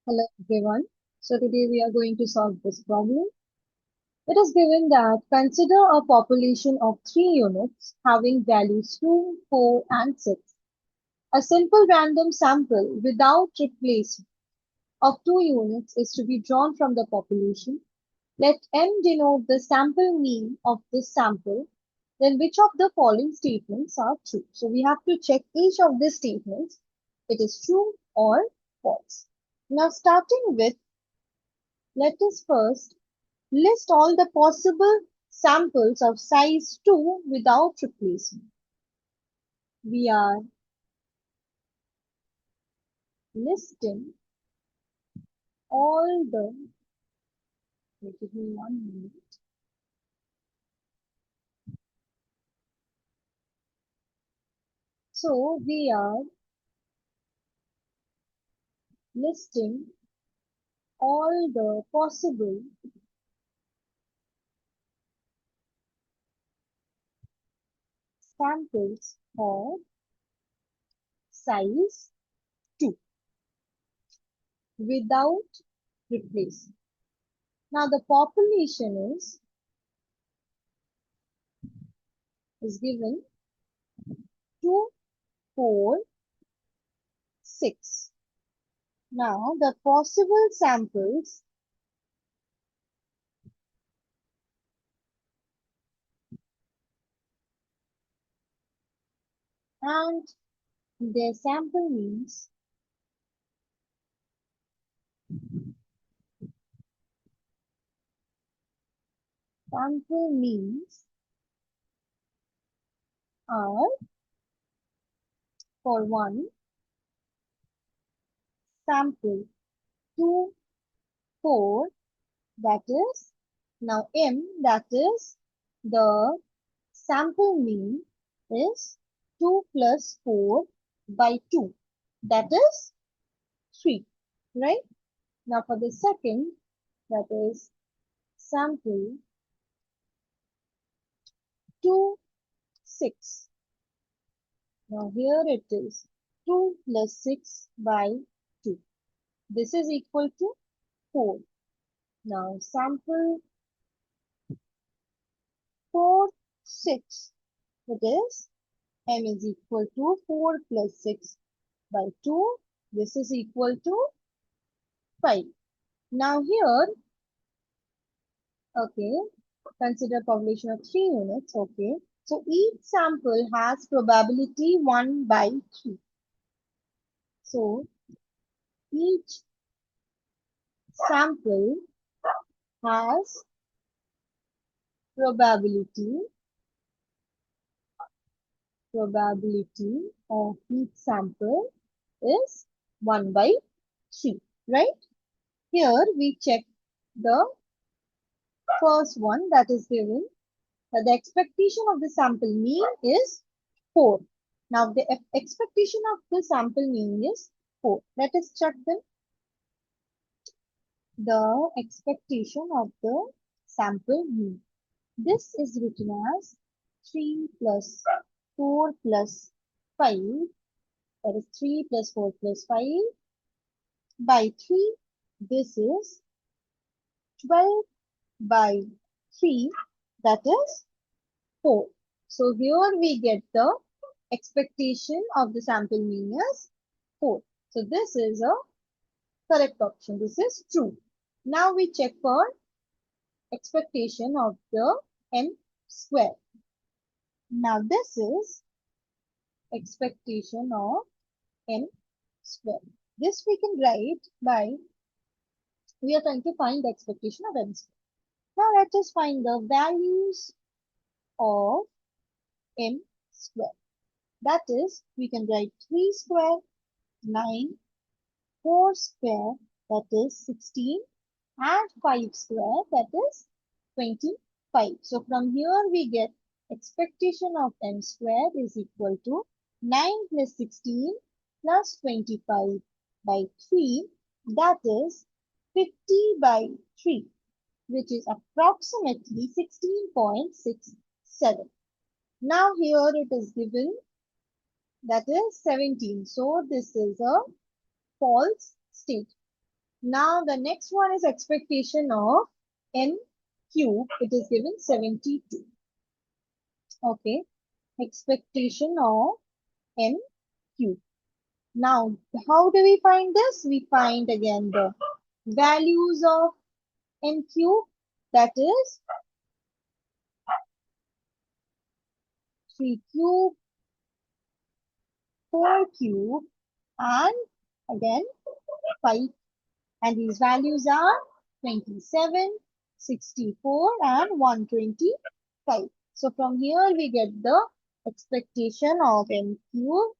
Hello everyone. So today we are going to solve this problem. It is given that consider a population of 3 units having values 2, 4 and 6. A simple random sample without replacement of 2 units is to be drawn from the population. Let M denote the sample mean of this sample. Then which of the following statements are true? So we have to check each of these statements. It is true or false. Now starting with, let us first list all the possible samples of size 2 without replacement. We are listing all the, give me 1 minute. So we are listing all the possible samples of size 2 without replacement. Now the population is given 2, 4, 6. Now the possible samples and their sample means are for one sample 2, 4, that is, now M, that is, the sample mean is 2 plus 4 by 2, that is 3, right? Now for the second, that is sample 2, 6. Now here it is 2 plus 6 by 2. This is equal to 4. Now sample 4, 6. It is M is equal to 4 plus 6 by 2. This is equal to 5. Now here, okay, consider population of 3 units. Okay. So each sample has probability 1 by 3. So each sample has probability of each sample is 1 by 3, right? Here we check the first one that is given. The expectation of the sample mean is 4. Now the expectation of the sample mean is 4. Let us check them. The expectation of the sample mean. This is written as 3 plus 4 plus 5. That is 3 plus 4 plus 5 by 3. This is 12 by 3. That is 4. So here we get the expectation of the sample mean is 4. So this is a correct option. This is true. Now we check for expectation of the n square. Now this is expectation of n square. This we can write by, we are trying to find the expectation of n square. Now let us find the values of n square. That is, we can write 3 square, 9, 4 square, that is 16, and 5 square, that is 25. So from here we get expectation of n square is equal to 9 plus 16 plus 25 by 3, that is 50 by 3, which is approximately 16.67. Now here it is given, that is 17. So this is a false state. Now the next one is expectation of n cube. It is given 72. Okay. Expectation of n cube. Now, how do we find this? We find again the values of n cube, that is 3 cube, 4 cube, and again 5. And these values are 27, 64, and 125. So from here we get the expectation of n cube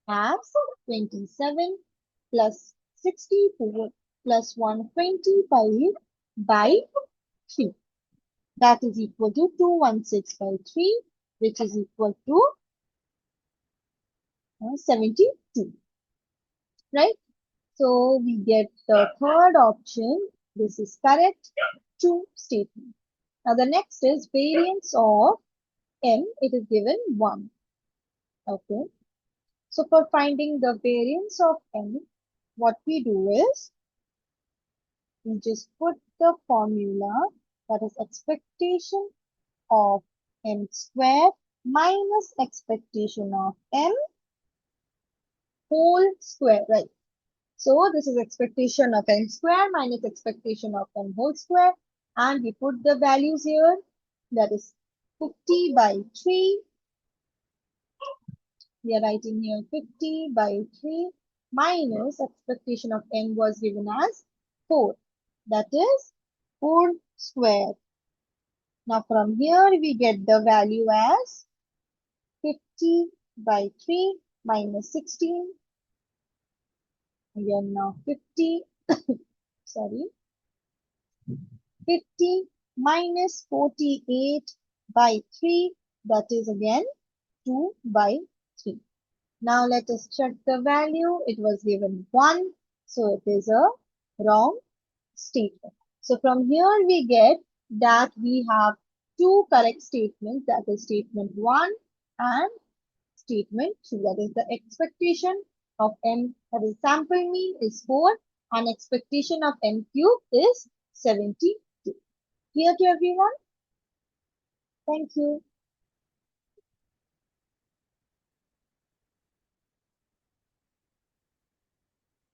as 27 plus 64 plus 125 by 3. That is equal to 216 by 3, which is equal to 72. Right? So we get the third option. This is correct. True statement. Now the next is variance of n. It is given 1. Okay. So for finding the variance of n, what we do is we just put the formula, that is expectation of n square minus expectation of n whole square, right? So this is expectation of n square minus expectation of n whole square, and we put the values here, that is 50 by 3. We are writing here 50 by 3 minus expectation of n was given as 4. That is 4 square. Now from here we get the value as 50 by 3 minus 16. Again now 50, sorry, 50 minus 48 by 3. That is again 2 by 3. Now let us check the value. It was given 1. So it is a wrong statement. So from here we get that we have two correct statements, that is statement 1 and statement 2. That is the expectation of n, that is sample mean is 4 and expectation of n cube is 72. Clear to everyone? Thank you.